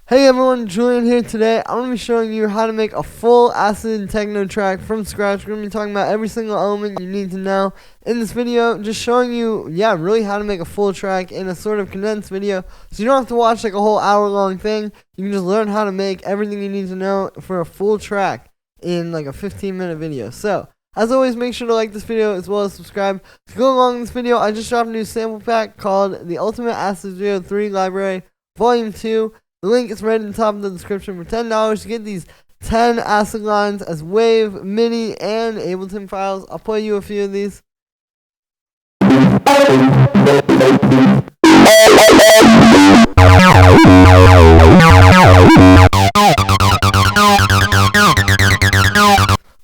Hey everyone, Julian here today. I'm going to be showing you how to make a full acid techno track from scratch. We're going to be talking about every single element you need to know in this video. Just showing you, really how to make a full track in a sort of condensed video. So you don't have to watch like a whole hour-long thing. You can just learn how to make everything you need to know for a full track in like a 15-minute video. So, as always, make sure to like this video as well as subscribe. To go along with this video, I just dropped a new sample pack called the Ultimate Acid Studio 3 Library Volume 2. The link is right at the top of the description for $10 to get these 10 acid lines as WAV, MIDI, and Ableton files. I'll play you a few of these.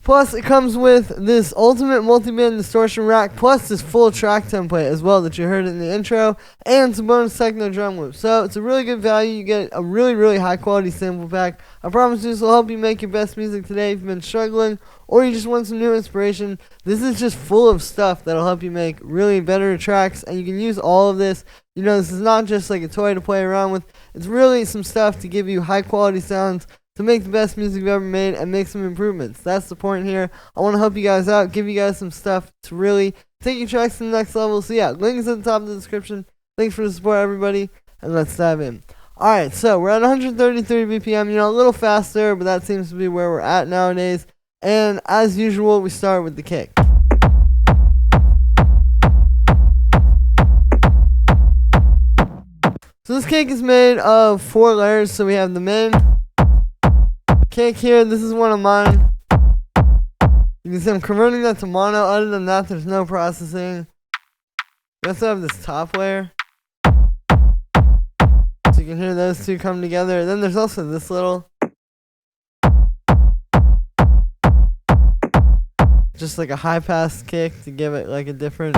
Plus, it comes with this ultimate multi-band distortion rack, plus this full track template as well that you heard in the intro, and some bonus techno drum loops. So, it's a really good value. You get a really, really high-quality sample pack. I promise you this will help you make your best music today if you've been struggling, or you just want some new inspiration. This is just full of stuff that'll help you make really better tracks, and you can use all of this. You know, this is not just like a toy to play around with. It's really some stuff to give you high-quality sounds, to make the best music you've ever made and make some improvements. That's the point here. I want to help you guys out, give you guys some stuff to really take your tracks to the next level. So yeah, link is at the top of the description. Thanks for the support, everybody, and let's dive in. Alright, so we're at 133 BPM, a little faster, but that seems to be where we're at nowadays. And as usual, we start with the kick. So this kick is made of 4 layers. So we have the main kick here. This is one of mine. You can see I'm converting that to mono. Other than that, there's no processing. We also have this top layer, so you can hear those two come together. And then there's also this little, just like a high pass kick to give it like a different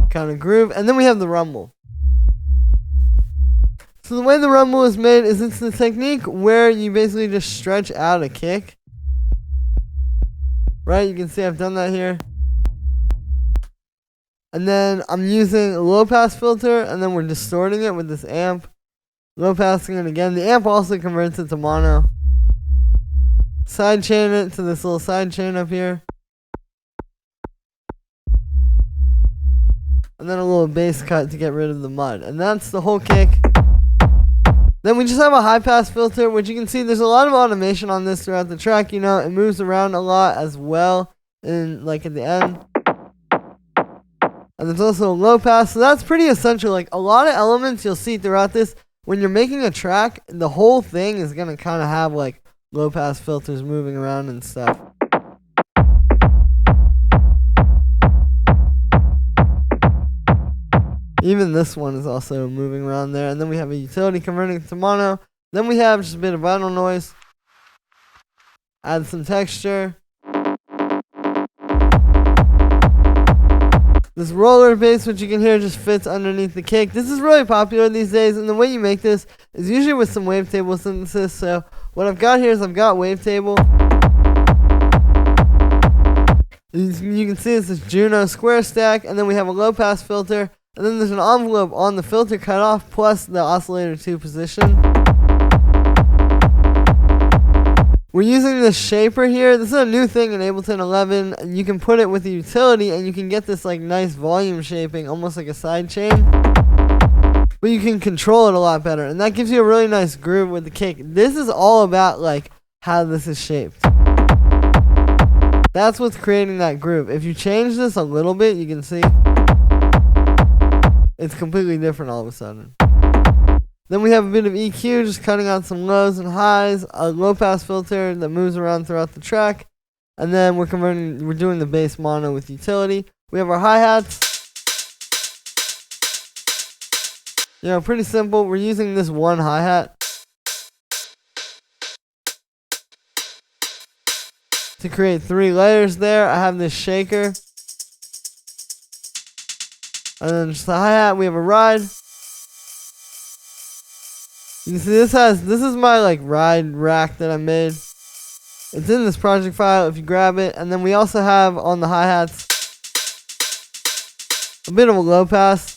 kind of groove. And then we have the rumble. So the way the rumble is made is it's the technique where you basically just stretch out a kick. Right, you can see I've done that here. And then I'm using a low pass filter, and then we're distorting it with this amp. Low passing it again. The amp also converts it to mono. Side chain it to this little side chain up here. And then a little bass cut to get rid of the mud. And that's the whole kick. Then we just have a high pass filter, which you can see there's a lot of automation on this throughout the track. You know, it moves around a lot as well, in like at the end. And there's also a low pass, so that's pretty essential. Like a lot of elements you'll see throughout this. When you're making a track, the whole thing is gonna kind of have like low pass filters moving around and stuff. Even this one is also moving around there. And then we have a utility converting it to mono. Then we have just a bit of vinyl noise. Add some texture. This roller bass, which you can hear, just fits underneath the kick. This is really popular these days. And the way you make this is usually with some wavetable synthesis. So what I've got here is I've got wavetable. You can see this is Juno square stack. And then we have a low pass filter. And then there's an envelope on the filter cutoff plus the oscillator 2 position. We're using this shaper here. This is a new thing in Ableton 11. And you can put it with a utility and you can get this like nice volume shaping, almost like a side chain. But you can control it a lot better. And that gives you a really nice groove with the kick. This is all about like how this is shaped. That's what's creating that groove. If you change this a little bit, you can see it's completely different all of a sudden. Then we have a bit of EQ, just cutting out some lows and highs, a low pass filter that moves around throughout the track, and then we're doing the bass mono with utility. We have our hi-hats. Pretty simple. We're using this one hi-hat to create 3 layers there. I have this shaker. And then just the hi-hat, we have a ride. You can see this is my like ride rack that I made. It's in this project file if you grab it. And then we also have on the hi-hats a bit of a low pass.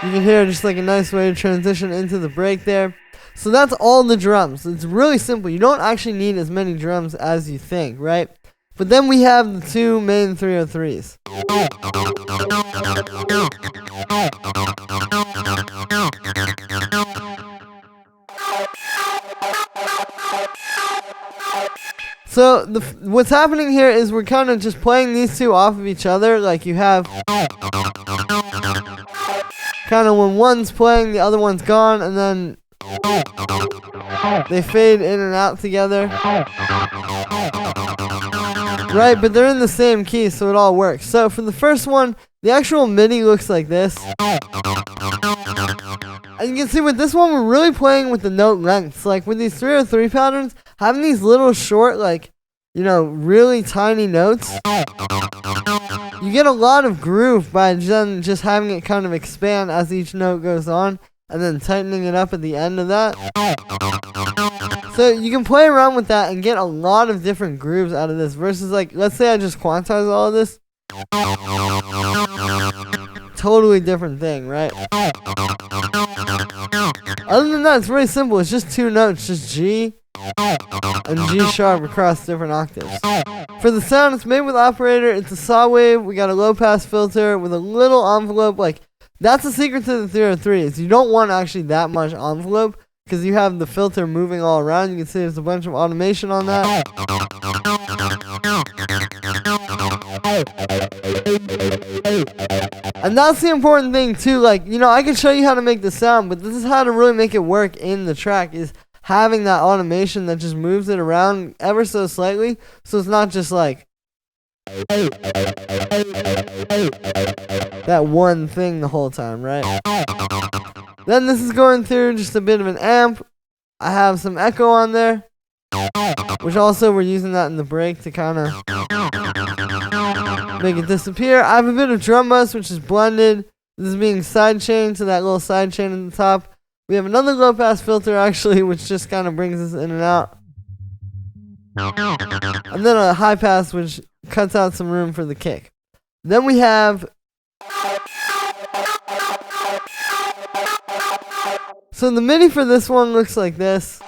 You can hear just like a nice way to transition into the break there. So that's all the drums. It's really simple. You don't actually need as many drums as you think, right? But then we have the two main 303s. So what's happening here is we're kind of just playing these two off of each other. Like you have kind of when one's playing, the other one's gone, and then they fade in and out together. Right, but they're in the same key, so it all works. So for the first one, the actual MIDI looks like this. And you can see with this one, we're really playing with the note lengths. Like with these 303 patterns, having these little short, like, you know, really tiny notes, you get a lot of groove by just having it kind of expand as each note goes on, and then tightening it up at the end of that. So you can play around with that and get a lot of different grooves out of this versus like, let's say I just quantize all of this. Totally different thing, right? Other than that, it's really simple. It's just two notes, just G and G sharp across different octaves. For the sound, it's made with operator. It's a saw wave. We got a low pass filter with a little envelope. Like, that's the secret to the 303 is you don't want actually that much envelope because you have the filter moving all around. You can see there's a bunch of automation on that. And that's the important thing too. Like, you know, I can show you how to make the sound, but this is how to really make it work in the track is having that automation that just moves it around ever so slightly. So it's not just like that one thing the whole time, right? Then this is going through just a bit of an amp. I have some echo on there, which also we're using that in the break to kind of make it disappear. I have a bit of drum bus, which is blended. This is being sidechained to that little sidechain at the top. We have another low pass filter actually, which just kind of brings us in and out. And then a high pass, which cuts out some room for the kick. Then we have... So the MIDI for this one looks like this.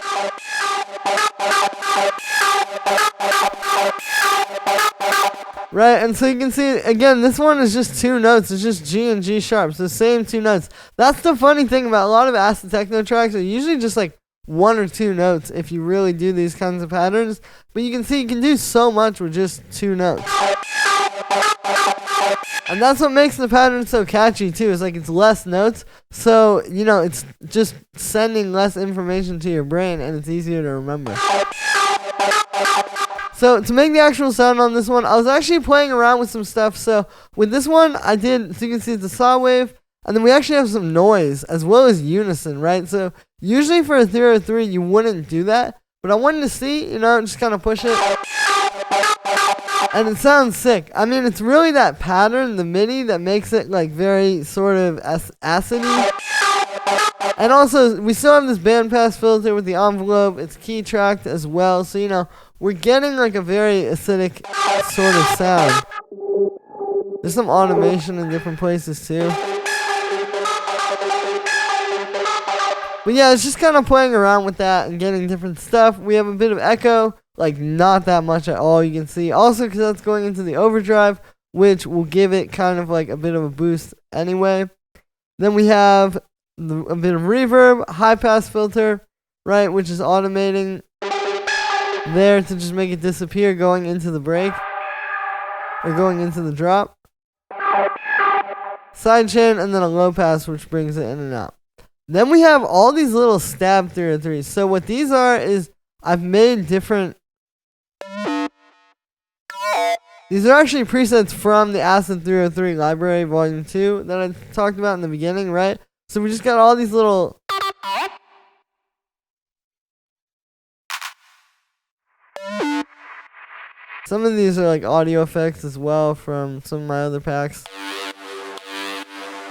Right, and so you can see, again, this one is just two notes. It's just G and G sharp, so same two notes. That's the funny thing about a lot of acid techno tracks. Are usually just like one or two notes if you really do these kinds of patterns. But you can see you can do so much with just two notes. And that's what makes the pattern so catchy too, is like it's less notes. So, you know, it's just sending less information to your brain and it's easier to remember. So to make the actual sound on this one, I was actually playing around with some stuff. So with this one, I did, so you can see it's a saw wave. And then we actually have some noise as well as unison, right? So usually for a 303, you wouldn't do that. But I wanted to see, you know, just kind of push it. And it sounds sick. I mean, it's really that pattern, the MIDI, that makes it like very sort of acidy. And also, we still have this bandpass filter with the envelope. It's key tracked as well. So, you know, we're getting like a very acidic sort of sound. There's some automation in different places too. But yeah, it's just kind of playing around with that and getting different stuff. We have a bit of echo. Like, not that much at all, you can see. Also, because that's going into the overdrive, which will give it kind of like a bit of a boost anyway. Then we have a bit of reverb, high pass filter, right, which is automating there to just make it disappear going into the break. Or going into the drop. Sidechain, and then a low pass, which brings it in and out. Then we have all these little stab 303s. So what these are is I've made different... These are actually presets from the Acid 303 library volume 2 that I talked about in the beginning, right? So we just got all these little... Some of these are like audio effects as well from some of my other packs.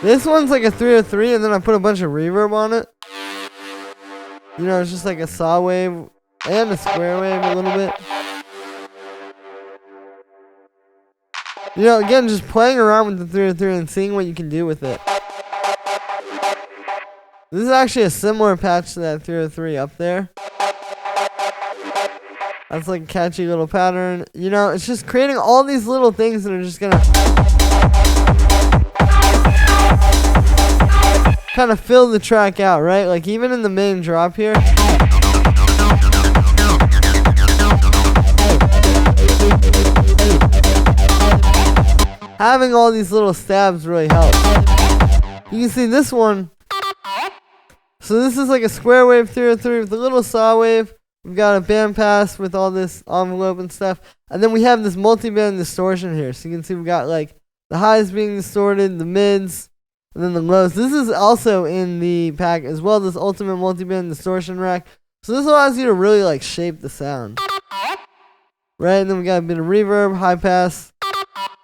This one's like a 303, and then I put a bunch of reverb on it. You know, it's just like a saw wave and a square wave a little bit. You know, again, just playing around with the 303 and seeing what you can do with it. This is actually a similar patch to that 303 up there. That's like a catchy little pattern. You know, it's just creating all these little things that are just gonna kind of fill the track out, right? Like even in the main drop here. Having all these little stabs really helps. You can see this one. So this is like a square wave 303 with a little saw wave. We've got a bandpass with all this envelope and stuff. And then we have this multi-band distortion here. So you can see we've got like the highs being distorted, the mids, and then the lows. This is also in the pack as well, this ultimate multi-band distortion rack. So this allows you to really like shape the sound. Right, and then we got a bit of reverb, high pass,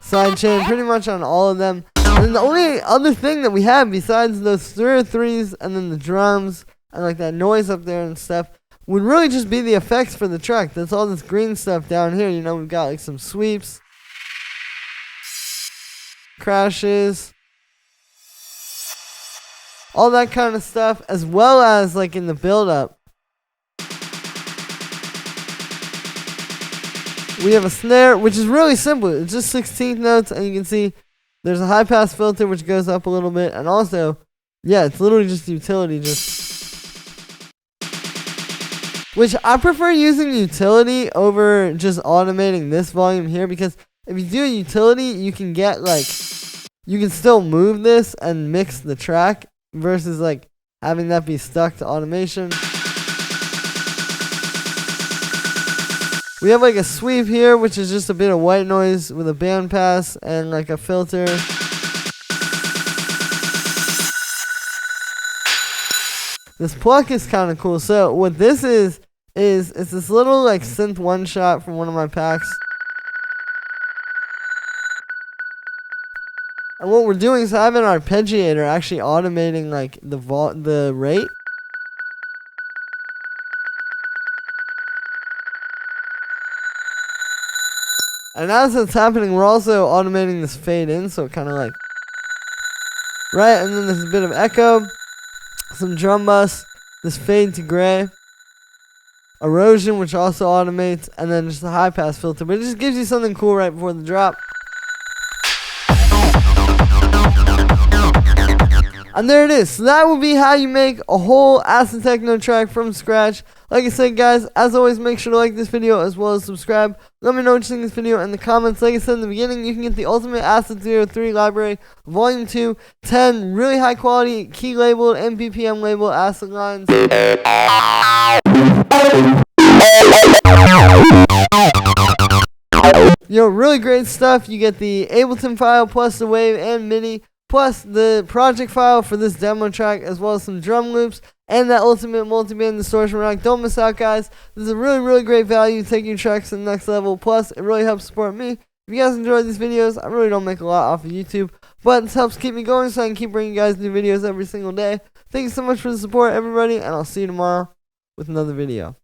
sidechain, pretty much on all of them. And then the only other thing that we have besides those 303s and then the drums and like that noise up there and stuff would really just be the effects for the track. That's all this green stuff down here. You know, we've got like some sweeps, crashes, all that kind of stuff, as well as like in the build up. We have a snare, which is really simple. It's just 16th notes, and you can see there's a high pass filter which goes up a little bit, and also, yeah, it's literally just utility, which I prefer using utility over just automating this volume here, because if you do a utility, you can get like, you can still move this and mix the track versus like having that be stuck to automation. We have like a sweep here, which is just a bit of white noise with a band pass and like a filter. This pluck is kind of cool. So what this is it's this little like synth one shot from one of my packs. And what we're doing is I have an arpeggiator actually automating like the rate. And as it's happening, we're also automating this fade in, so it kind of like, right, and then there's a bit of echo, some drum bus, this fade to gray, erosion, which also automates, and then just a high pass filter, but it just gives you something cool right before the drop. And there it is. So that will be how you make a whole acid techno track from scratch. Like I said, guys, as always, make sure to like this video as well as subscribe. Let me know what you think of this video in the comments. Like I said in the beginning, you can get the Ultimate Acid 03 Library, Volume 2, 10 really high quality, key labeled, and BPM labeled acid lines. You know, really great stuff. You get the Ableton file plus the wave and MIDI, plus the project file for this demo track, as well as some drum loops and that ultimate multi-band distortion rack. Don't miss out, guys. This is a really, really great value, taking your tracks to the next level. Plus, it really helps support me. If you guys enjoy these videos, I really don't make a lot off of YouTube, but this helps keep me going so I can keep bringing you guys new videos every single day. Thank you so much for the support, everybody, and I'll see you tomorrow with another video.